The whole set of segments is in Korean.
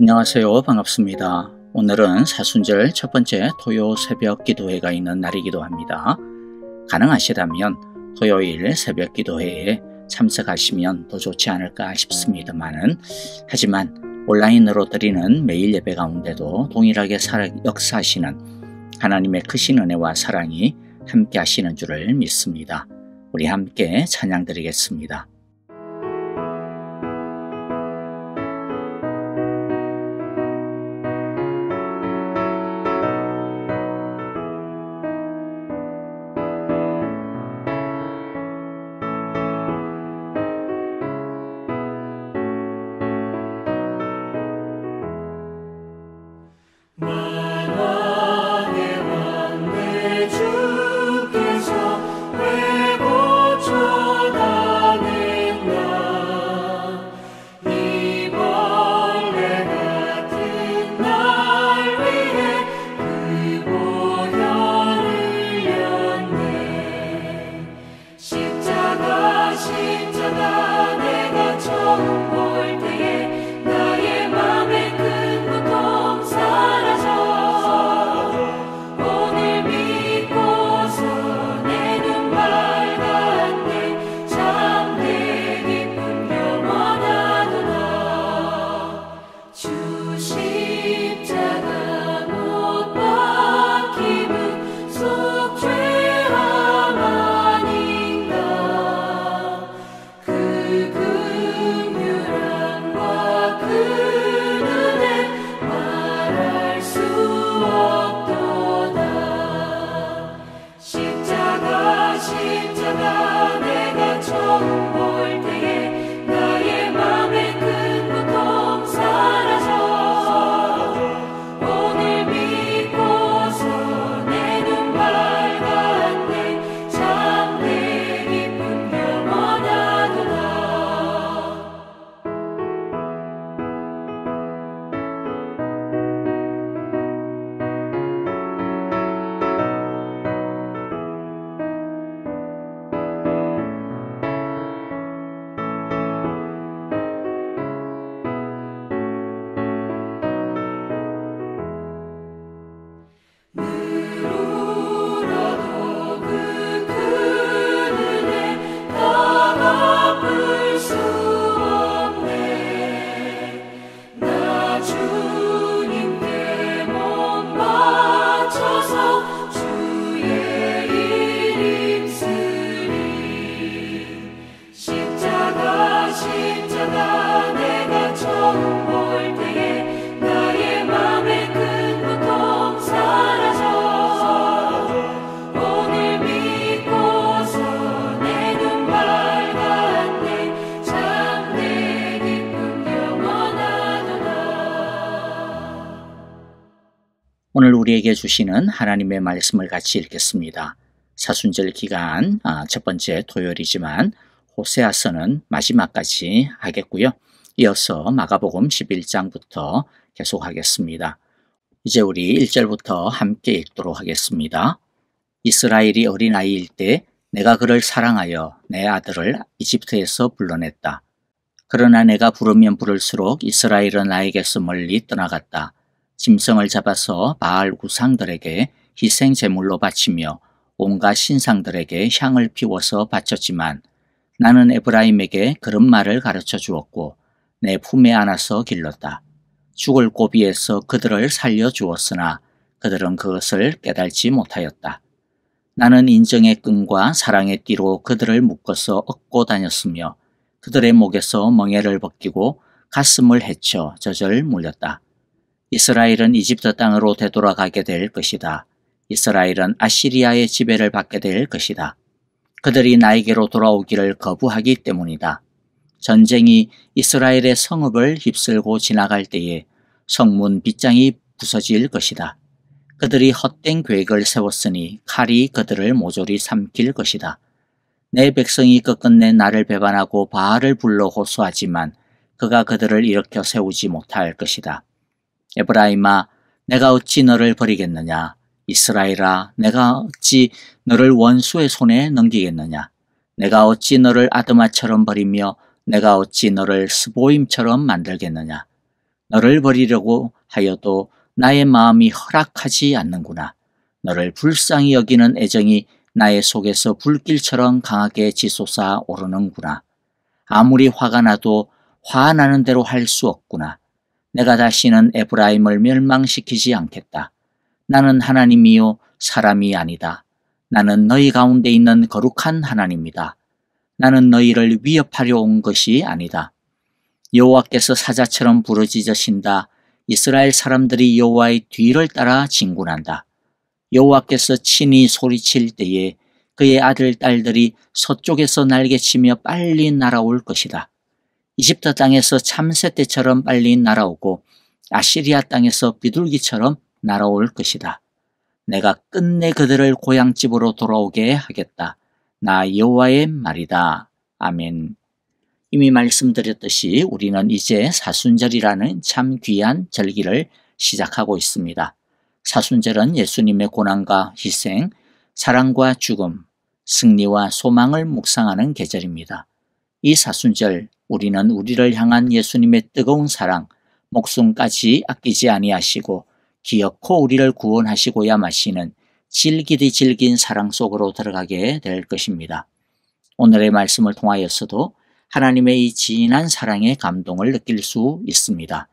안녕하세요. 반갑습니다. 오늘은 사순절 첫 번째 토요 새벽 기도회가 있는 날이기도 합니다. 가능하시다면 토요일 새벽 기도회에 참석하시면 더 좋지 않을까 싶습니다만은, 하지만 온라인으로 드리는 매일 예배 가운데도 동일하게 역사하시는 하나님의 크신 은혜와 사랑이 함께 하시는 줄을 믿습니다. 우리 함께 찬양 드리겠습니다. 오늘 우리에게 주시는 하나님의 말씀을 같이 읽겠습니다. 사순절 기간 첫 번째 토요일이지만 호세아서는 마지막까지 하겠고요. 이어서 마가복음 11장부터 계속하겠습니다. 이제 우리 1절부터 함께 읽도록 하겠습니다. 이스라엘이 어린아이일 때 내가 그를 사랑하여 내 아들을 이집트에서 불러냈다. 그러나 내가 부르면 부를수록 이스라엘은 나에게서 멀리 떠나갔다. 짐승을 잡아서 바알 우상들에게 희생 제물로 바치며 온갖 신상들에게 향을 피워서 바쳤지만 나는 에브라임에게 그런 말을 가르쳐 주었고 내 품에 안아서 길렀다. 죽을 고비에서 그들을 살려 주었으나 그들은 그것을 깨달지 못하였다. 나는 인정의 끈과 사랑의 띠로 그들을 묶어서 얻고 다녔으며 그들의 목에서 멍에를 벗기고 가슴을 헤쳐 젖을 물렸다. 이스라엘은 이집트 땅으로 되돌아가게 될 것이다. 이스라엘은 아시리아의 지배를 받게 될 것이다. 그들이 나에게로 돌아오기를 거부하기 때문이다. 전쟁이 이스라엘의 성읍을 휩쓸고 지나갈 때에 성문 빗장이 부서질 것이다. 그들이 헛된 계획을 세웠으니 칼이 그들을 모조리 삼킬 것이다. 내 백성이 끝끝내 나를 배반하고 바알을 불러 호소하지만 그가 그들을 일으켜 세우지 못할 것이다. 에브라임아, 내가 어찌 너를 버리겠느냐? 이스라엘아, 내가 어찌 너를 원수의 손에 넘기겠느냐? 내가 어찌 너를 아드마처럼 버리며 내가 어찌 너를 스보임처럼 만들겠느냐? 너를 버리려고 하여도 나의 마음이 허락하지 않는구나. 너를 불쌍히 여기는 애정이 나의 속에서 불길처럼 강하게 치솟아 오르는구나. 아무리 화가 나도 화나는 대로 할 수 없구나. 내가 다시는 에브라임을 멸망시키지 않겠다. 나는 하나님이요 사람이 아니다. 나는 너희 가운데 있는 거룩한 하나님이다. 나는 너희를 위협하려 온 것이 아니다. 여호와께서 사자처럼 부르짖으신다. 이스라엘 사람들이 여호와의 뒤를 따라 진군한다. 여호와께서 친히 소리칠 때에 그의 아들 딸들이 서쪽에서 날개치며 빨리 날아올 것이다. 이집트 땅에서 참새 때처럼 빨리 날아오고 아시리아 땅에서 비둘기처럼 날아올 것이다. 내가 끝내 그들을 고향집으로 돌아오게 하겠다. 나 여호와의 말이다. 아멘. 이미 말씀드렸듯이 우리는 이제 사순절이라는 참 귀한 절기를 시작하고 있습니다. 사순절은 예수님의 고난과 희생, 사랑과 죽음, 승리와 소망을 묵상하는 계절입니다. 이 사순절 우리는 우리를 향한 예수님의 뜨거운 사랑, 목숨까지 아끼지 아니하시고 기어코 우리를 구원하시고야 마시는 질기디 질긴 사랑 속으로 들어가게 될 것입니다. 오늘의 말씀을 통하여서도 하나님의 이 진한 사랑의 감동을 느낄 수 있습니다.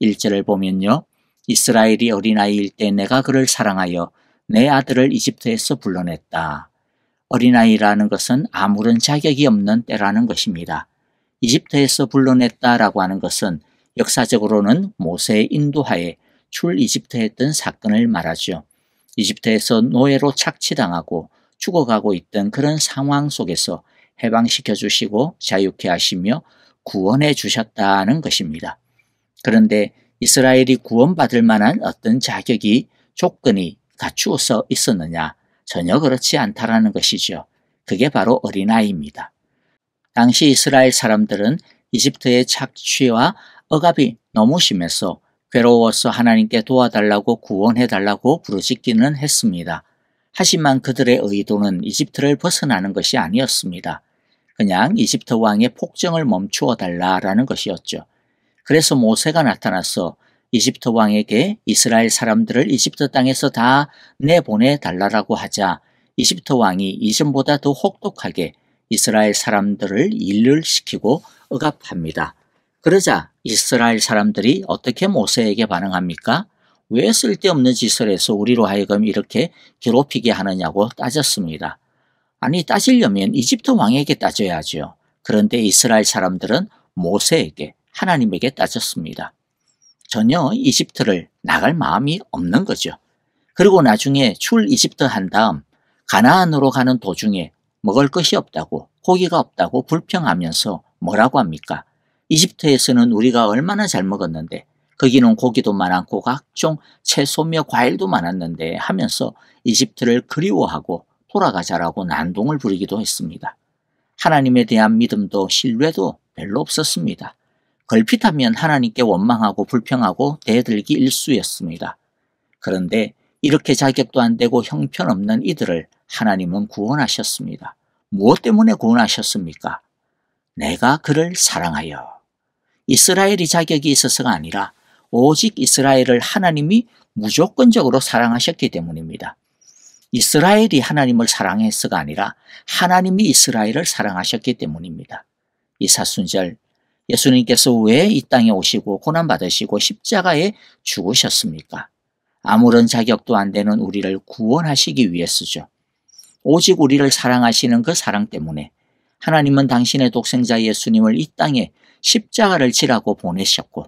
1절을 보면요. 이스라엘이 어린아이일 때 내가 그를 사랑하여 내 아들을 이집트에서 불러냈다. 어린아이라는 것은 아무런 자격이 없는 때라는 것입니다. 이집트에서 불러냈다라고 하는 것은 역사적으로는 모세의 인도하에 출 이집트했던 사건을 말하죠. 이집트에서 노예로 착취당하고 죽어가고 있던 그런 상황 속에서 해방시켜 주시고 자유케 하시며 구원해 주셨다는 것입니다. 그런데 이스라엘이 구원받을 만한 어떤 자격이 조건이 갖추어서 있었느냐? 전혀 그렇지 않다라는 것이죠. 그게 바로 어린아이입니다. 당시 이스라엘 사람들은 이집트의 착취와 억압이 너무 심해서 괴로워서 하나님께 도와달라고 구원해달라고 부르짖기는 했습니다. 하지만 그들의 의도는 이집트를 벗어나는 것이 아니었습니다. 그냥 이집트 왕의 폭정을 멈추어 달라라는 것이었죠. 그래서 모세가 나타나서 이집트 왕에게 이스라엘 사람들을 이집트 땅에서 다 내보내 달라고 하자 이집트 왕이 이전보다 더 혹독하게 이스라엘 사람들을 일을 시키고 억압합니다. 그러자 이스라엘 사람들이 어떻게 모세에게 반응합니까? 왜 쓸데없는 짓을 해서 우리로 하여금 이렇게 괴롭히게 하느냐고 따졌습니다. 아니, 따지려면 이집트 왕에게 따져야죠. 그런데 이스라엘 사람들은 모세에게, 하나님에게 따졌습니다. 전혀 이집트를 나갈 마음이 없는 거죠. 그리고 나중에 출 이집트 한 다음 가나안으로 가는 도중에 먹을 것이 없다고, 고기가 없다고 불평하면서 뭐라고 합니까? 이집트에서는 우리가 얼마나 잘 먹었는데, 거기는 고기도 많았고 각종 채소며 과일도 많았는데 하면서 이집트를 그리워하고 돌아가자라고 난동을 부리기도 했습니다. 하나님에 대한 믿음도 신뢰도 별로 없었습니다. 걸핏하면 하나님께 원망하고 불평하고 대들기 일쑤였습니다. 그런데 이렇게 자격도 안 되고 형편없는 이들을 하나님은 구원하셨습니다. 무엇 때문에 구원하셨습니까? 내가 그를 사랑하여. 이스라엘이 자격이 있어서가 아니라 오직 이스라엘을 하나님이 무조건적으로 사랑하셨기 때문입니다. 이스라엘이 하나님을 사랑해서가 아니라 하나님이 이스라엘을 사랑하셨기 때문입니다. 이 사순절 예수님께서 왜 이 땅에 오시고 고난받으시고 십자가에 죽으셨습니까? 아무런 자격도 안 되는 우리를 구원하시기 위해서죠. 오직 우리를 사랑하시는 그 사랑 때문에 하나님은 당신의 독생자 예수님을 이 땅에 십자가를 지라고 보내셨고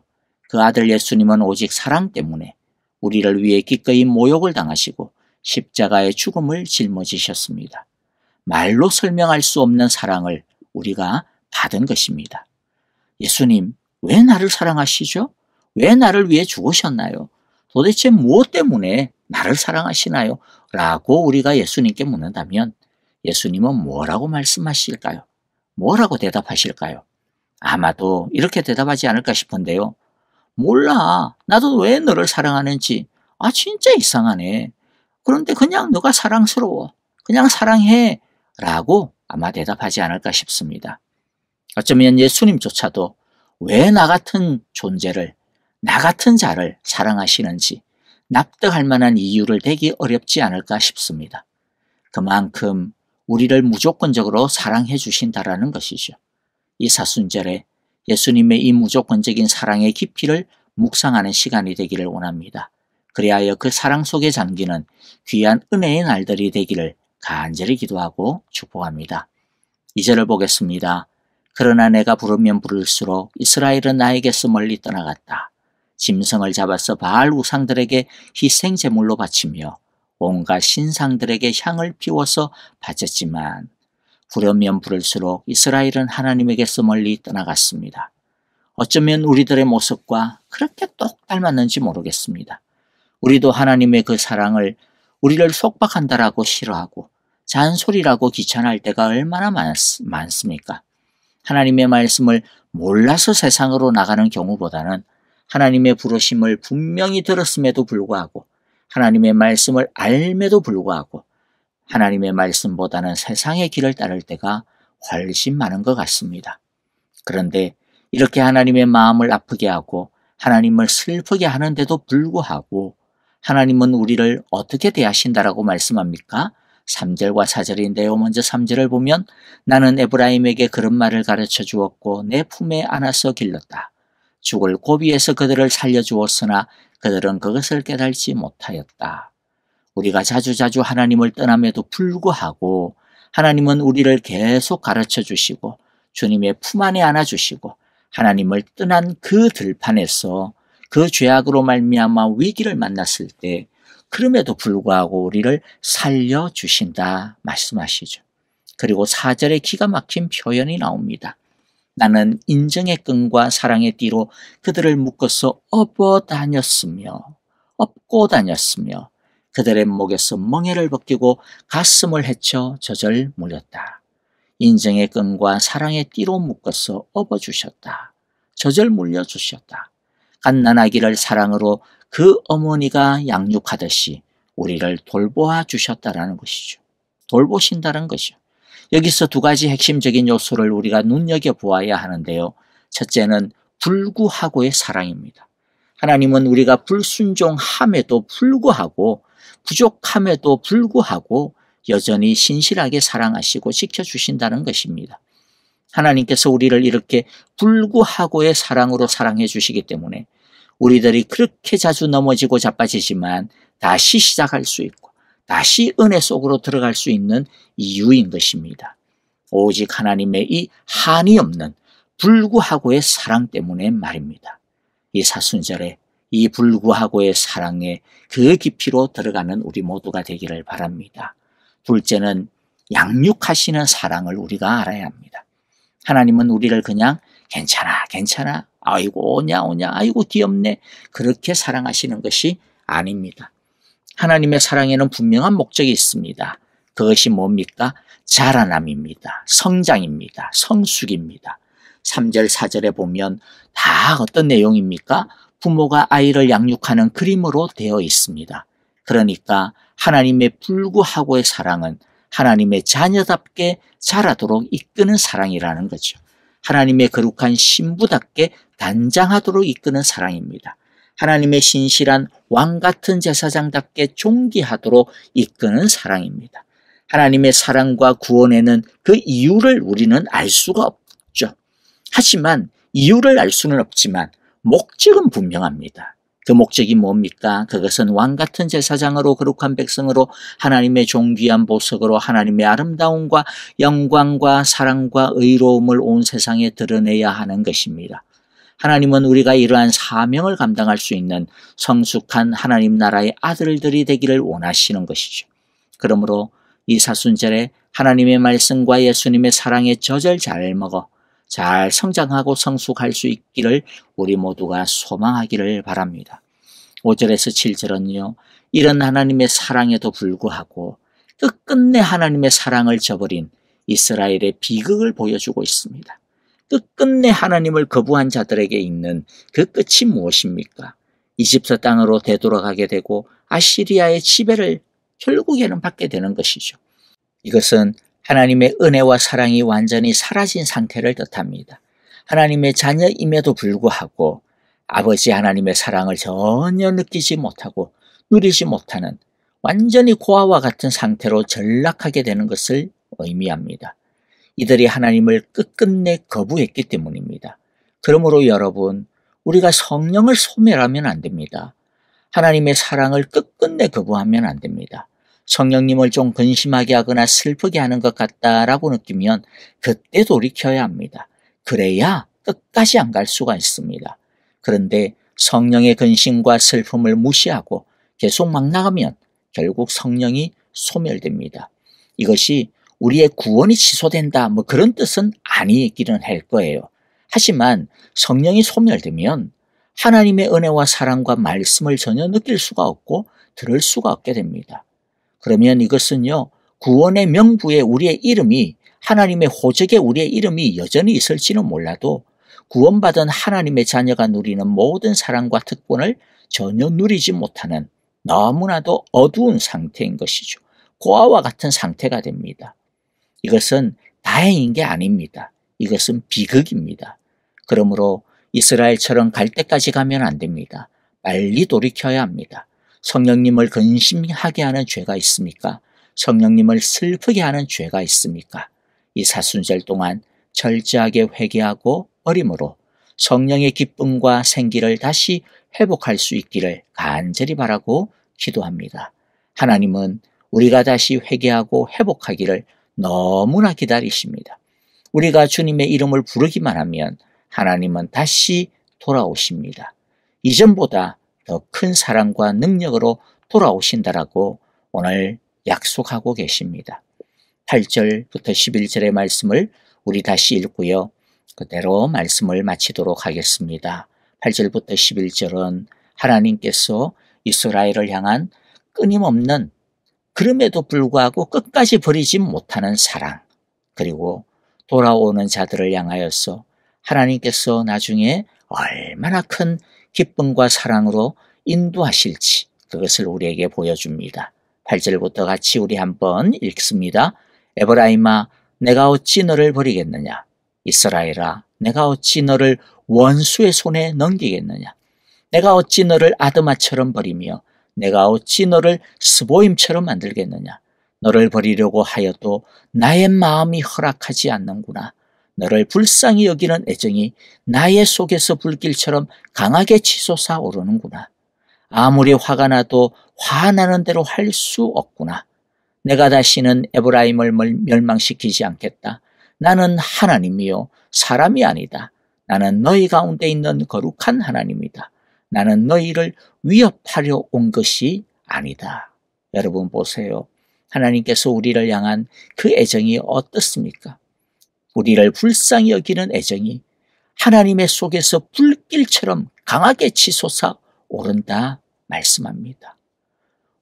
그 아들 예수님은 오직 사랑 때문에 우리를 위해 기꺼이 모욕을 당하시고 십자가의 죽음을 짊어지셨습니다. 말로 설명할 수 없는 사랑을 우리가 받은 것입니다. 예수님, 왜 나를 사랑하시죠? 왜 나를 위해 죽으셨나요? 도대체 무엇 때문에 나를 사랑하시나요? 라고 우리가 예수님께 묻는다면 예수님은 뭐라고 말씀하실까요? 뭐라고 대답하실까요? 아마도 이렇게 대답하지 않을까 싶은데요. 몰라. 나도 왜 너를 사랑하는지. 진짜 이상하네. 그런데 그냥 너가 사랑스러워. 그냥 사랑해. 라고 아마 대답하지 않을까 싶습니다. 어쩌면 예수님조차도 왜 나 같은 존재를, 나 같은 자를 사랑하시는지 납득할 만한 이유를 대기 어렵지 않을까 싶습니다. 그만큼 우리를 무조건적으로 사랑해 주신다라는 것이죠. 이 사순절에 예수님의 이 무조건적인 사랑의 깊이를 묵상하는 시간이 되기를 원합니다. 그리하여 그 사랑 속에 잠기는 귀한 은혜의 날들이 되기를 간절히 기도하고 축복합니다. 2절을 보겠습니다. 그러나 내가 부르면 부를수록 이스라엘은 나에게서 멀리 떠나갔다. 짐승을 잡아서 바알 우상들에게 희생 제물로 바치며 온갖 신상들에게 향을 피워서 바쳤지만 부르면 부를수록 이스라엘은 하나님에게서 멀리 떠나갔습니다. 어쩌면 우리들의 모습과 그렇게 똑 닮았는지 모르겠습니다. 우리도 하나님의 그 사랑을 우리를 속박한다라고 싫어하고 잔소리라고 귀찮아할 때가 얼마나 많습니까? 하나님의 말씀을 몰라서 세상으로 나가는 경우보다는 하나님의 부르심을 분명히 들었음에도 불구하고 하나님의 말씀을 알매도 불구하고 하나님의 말씀보다는 세상의 길을 따를 때가 훨씬 많은 것 같습니다. 그런데 이렇게 하나님의 마음을 아프게 하고 하나님을 슬프게 하는데도 불구하고 하나님은 우리를 어떻게 대하신다라고 말씀합니까? 3절과 4절인데요. 먼저 3절을 보면 나는 에브라임에게 그런 말을 가르쳐 주었고 내 품에 안아서 길렀다. 죽을 고비에서 그들을 살려주었으나 그들은 그것을 깨달지 못하였다. 우리가 자주자주 하나님을 떠남에도 불구하고 하나님은 우리를 계속 가르쳐 주시고 주님의 품 안에 안아주시고 하나님을 떠난 그 들판에서 그 죄악으로 말미암아 위기를 만났을 때 그럼에도 불구하고 우리를 살려주신다 말씀하시죠. 그리고 4절에 기가 막힌 표현이 나옵니다. 나는 인정의 끈과 사랑의 띠로 그들을 묶어서 업고 다녔으며 그들의 목에서 멍에를 벗기고 가슴을 헤쳐 젖을 물렸다. 인정의 끈과 사랑의 띠로 묶어서 업어주셨다. 젖을 물려주셨다. 갓난아기를 사랑으로 그 어머니가 양육하듯이 우리를 돌보아 주셨다라는 것이죠. 돌보신다는 것이죠. 여기서 두 가지 핵심적인 요소를 우리가 눈여겨보아야 하는데요. 첫째는 불구하고의 사랑입니다. 하나님은 우리가 불순종함에도 불구하고 부족함에도 불구하고 여전히 신실하게 사랑하시고 지켜주신다는 것입니다. 하나님께서 우리를 이렇게 불구하고의 사랑으로 사랑해 주시기 때문에 우리들이 그렇게 자주 넘어지고 자빠지지만 다시 시작할 수 있고 다시 은혜 속으로 들어갈 수 있는 이유인 것입니다. 오직 하나님의 이 한이 없는 불구하고의 사랑 때문에 말입니다. 이 사순절에 이 불구하고의 사랑에 그 깊이로 들어가는 우리 모두가 되기를 바랍니다. 둘째는 양육하시는 사랑을 우리가 알아야 합니다. 하나님은 우리를 그냥 괜찮아 아이고 오냐 아이고 귀엽네 그렇게 사랑하시는 것이 아닙니다. 하나님의 사랑에는 분명한 목적이 있습니다. 그것이 뭡니까? 자라남입니다. 성장입니다. 성숙입니다. 3절 4절에 보면 다 어떤 내용입니까? 부모가 아이를 양육하는 그림으로 되어 있습니다. 그러니까 하나님의 불구하고의 사랑은 하나님의 자녀답게 자라도록 이끄는 사랑이라는 거죠. 하나님의 거룩한 신부답게 단장하도록 이끄는 사랑입니다. 하나님의 신실한 왕같은 제사장답게 존귀하도록 이끄는 사랑입니다. 하나님의 사랑과 구원에는 그 이유를 우리는 알 수가 없죠. 하지만 이유를 알 수는 없지만 목적은 분명합니다. 그 목적이 뭡니까? 그것은 왕같은 제사장으로 거룩한 백성으로 하나님의 존귀한 보석으로 하나님의 아름다움과 영광과 사랑과 의로움을 온 세상에 드러내야 하는 것입니다. 하나님은 우리가 이러한 사명을 감당할 수 있는 성숙한 하나님 나라의 아들들이 되기를 원하시는 것이죠. 그러므로 이 사순절에 하나님의 말씀과 예수님의 사랑의 젖을 잘 먹어 잘 성장하고 성숙할 수 있기를 우리 모두가 소망하기를 바랍니다. 5절에서 7절은요. 이런 하나님의 사랑에도 불구하고 끝끝내 하나님의 사랑을 저버린 이스라엘의 비극을 보여주고 있습니다. 끝끝내 하나님을 거부한 자들에게 있는 그 끝이 무엇입니까? 이집트 땅으로 되돌아가게 되고 아시리아의 지배를 결국에는 받게 되는 것이죠. 이것은 하나님의 은혜와 사랑이 완전히 사라진 상태를 뜻합니다. 하나님의 자녀임에도 불구하고 아버지 하나님의 사랑을 전혀 느끼지 못하고 누리지 못하는 완전히 고아와 같은 상태로 전락하게 되는 것을 의미합니다. 이들이 하나님을 끝끝내 거부했기 때문입니다. 그러므로 여러분, 우리가 성령을 소멸하면 안 됩니다. 하나님의 사랑을 끝끝내 거부하면 안 됩니다. 성령님을 좀 근심하게 하거나 슬프게 하는 것 같다라고 느끼면 그때 돌이켜야 합니다. 그래야 끝까지 안 갈 수가 있습니다. 그런데 성령의 근심과 슬픔을 무시하고 계속 막 나가면 결국 성령이 소멸됩니다. 이것이 우리의 구원이 취소된다 뭐 그런 뜻은 아니기는 할 거예요. 하지만 성령이 소멸되면 하나님의 은혜와 사랑과 말씀을 전혀 느낄 수가 없고 들을 수가 없게 됩니다. 그러면 이것은요, 구원의 명부에 우리의 이름이, 하나님의 호적에 우리의 이름이 여전히 있을지는 몰라도 구원받은 하나님의 자녀가 누리는 모든 사랑과 특권을 전혀 누리지 못하는 너무나도 어두운 상태인 것이죠. 고아와 같은 상태가 됩니다. 이것은 다행인 게 아닙니다. 이것은 비극입니다. 그러므로 이스라엘처럼 갈 때까지 가면 안 됩니다. 빨리 돌이켜야 합니다. 성령님을 근심하게 하는 죄가 있습니까? 성령님을 슬프게 하는 죄가 있습니까? 이 사순절 동안 철저하게 회개하고 어림으로 성령의 기쁨과 생기를 다시 회복할 수 있기를 간절히 바라고 기도합니다. 하나님은 우리가 다시 회개하고 회복하기를 너무나 기다리십니다. 우리가 주님의 이름을 부르기만 하면 하나님은 다시 돌아오십니다. 이전보다 더 큰 사랑과 능력으로 돌아오신다라고 오늘 약속하고 계십니다. 8절부터 11절의 말씀을 우리 다시 읽고요. 그대로 말씀을 마치도록 하겠습니다. 8절부터 11절은 하나님께서 이스라엘을 향한 끊임없는, 그럼에도 불구하고 끝까지 버리지 못하는 사랑, 그리고 돌아오는 자들을 향하여서 하나님께서 나중에 얼마나 큰 기쁨과 사랑으로 인도하실지 그것을 우리에게 보여줍니다. 8절부터 같이 우리 한번 읽습니다. 에브라임아, 내가 어찌 너를 버리겠느냐? 이스라엘아, 내가 어찌 너를 원수의 손에 넘기겠느냐? 내가 어찌 너를 아드마처럼 버리며 내가 어찌 너를 스보임처럼 만들겠느냐? 너를 버리려고 하여도 나의 마음이 허락하지 않는구나. 너를 불쌍히 여기는 애정이 나의 속에서 불길처럼 강하게 치솟아 오르는구나. 아무리 화가 나도 화나는 대로 할 수 없구나. 내가 다시는 에브라임을 멸망시키지 않겠다. 나는 하나님이요 사람이 아니다. 나는 너희 가운데 있는 거룩한 하나님이다. 나는 너희를 위협하려 온 것이 아니다. 여러분 보세요. 하나님께서 우리를 향한 그 애정이 어떻습니까? 우리를 불쌍히 여기는 애정이 하나님의 속에서 불길처럼 강하게 치솟아 오른다 말씀합니다.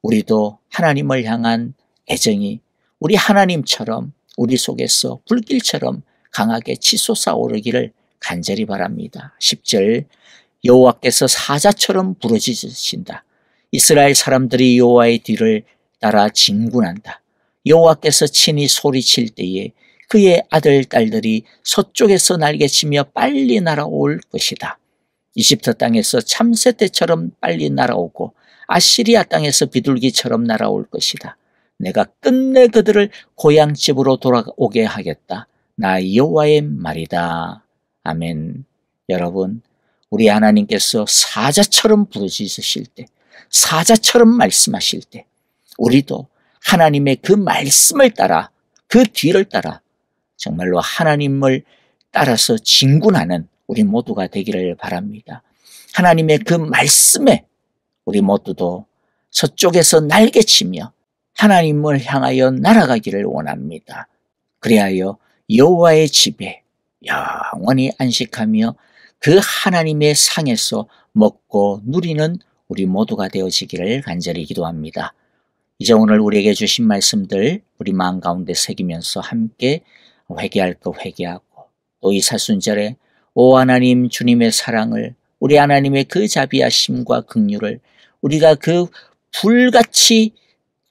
우리도 하나님을 향한 애정이 우리 하나님처럼 우리 속에서 불길처럼 강하게 치솟아 오르기를 간절히 바랍니다. 10절, 여호와께서 사자처럼 부르짖으신다. 이스라엘 사람들이 여호와의 뒤를 따라 진군한다. 여호와께서 친히 소리칠 때에 그의 아들, 딸들이 서쪽에서 날개치며 빨리 날아올 것이다. 이집트 땅에서 참새떼처럼 빨리 날아오고 아시리아 땅에서 비둘기처럼 날아올 것이다. 내가 끝내 그들을 고향집으로 돌아오게 하겠다. 나 여호와의 말이다. 아멘. 여러분, 우리 하나님께서 사자처럼 부르짖으실 때, 사자처럼 말씀하실 때 우리도 하나님의 그 말씀을 따라, 그 뒤를 따라 정말로 하나님을 따라서 진군하는 우리 모두가 되기를 바랍니다. 하나님의 그 말씀에 우리 모두도 서쪽에서 날개치며 하나님을 향하여 날아가기를 원합니다. 그리하여 여호와의 집에 영원히 안식하며 그 하나님의 상에서 먹고 누리는 우리 모두가 되어지기를 간절히 기도합니다. 이제 오늘 우리에게 주신 말씀들 우리 마음 가운데 새기면서 함께 회개할 것 회개하고, 또 이 사순절에 오 하나님 주님의 사랑을, 우리 하나님의 그 자비하심과 긍휼을, 우리가 그 불같이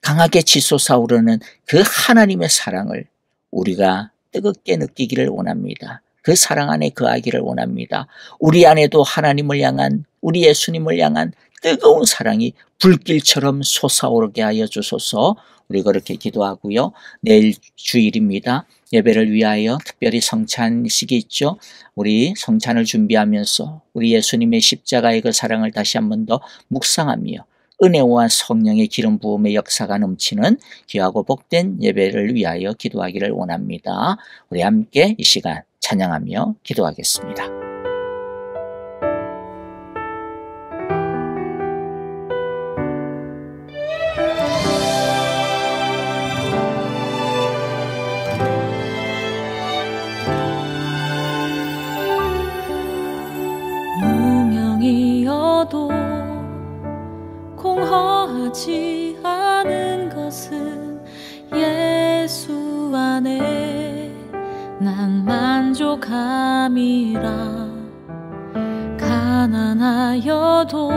강하게 치솟아오르는 그 하나님의 사랑을 우리가 뜨겁게 느끼기를 원합니다. 그 사랑 안에 거하기를 원합니다. 우리 안에도 하나님을 향한, 우리 예수님을 향한 뜨거운 사랑이 불길처럼 솟아오르게 하여 주소서. 우리 그렇게 기도하고요. 내일 주일입니다. 예배를 위하여 특별히 성찬식이 있죠. 우리 성찬을 준비하면서 우리 예수님의 십자가의 그 사랑을 다시 한 번 더 묵상하며 은혜와 성령의 기름 부음의 역사가 넘치는 귀하고 복된 예배를 위하여 기도하기를 원합니다. 우리 함께 이 시간 찬양하며 기도하겠습니다. 무명이어도 공허하지 않은 것은 예수 안에 난 만족함이라. 가난하여도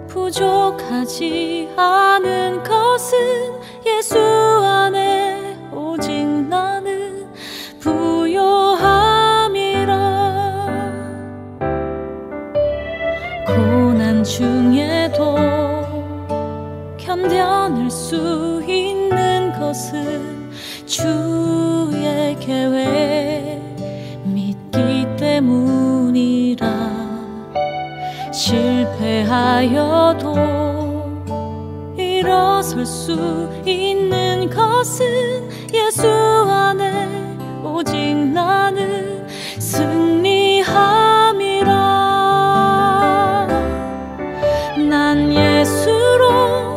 부족하지 않은 것은 예수 안에 오직 나는 부요함이라. 고난 중에도 견뎌낼 수 있는 것은 주의 계획 믿기 때문이라. 실패하여도 일어설 수 있는 것은 예수 안에 오직 나는 승리함이라. 난 예수로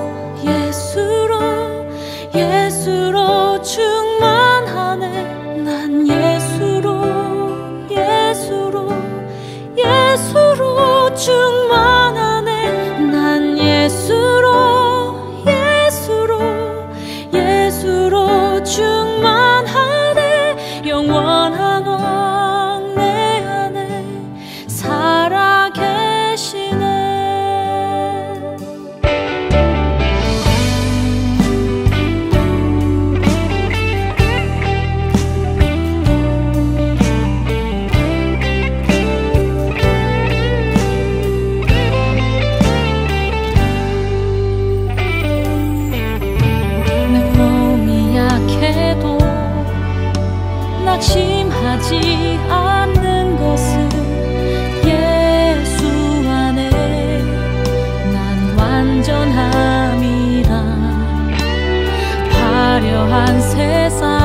충만하네. 난 예수로 충만하네. 난 예수로 충만하네. 영원한 왕 내 안에 살아 계시네. 낙심하지 않는 것은 예수 안에 난 완전함이라. 화려한 세상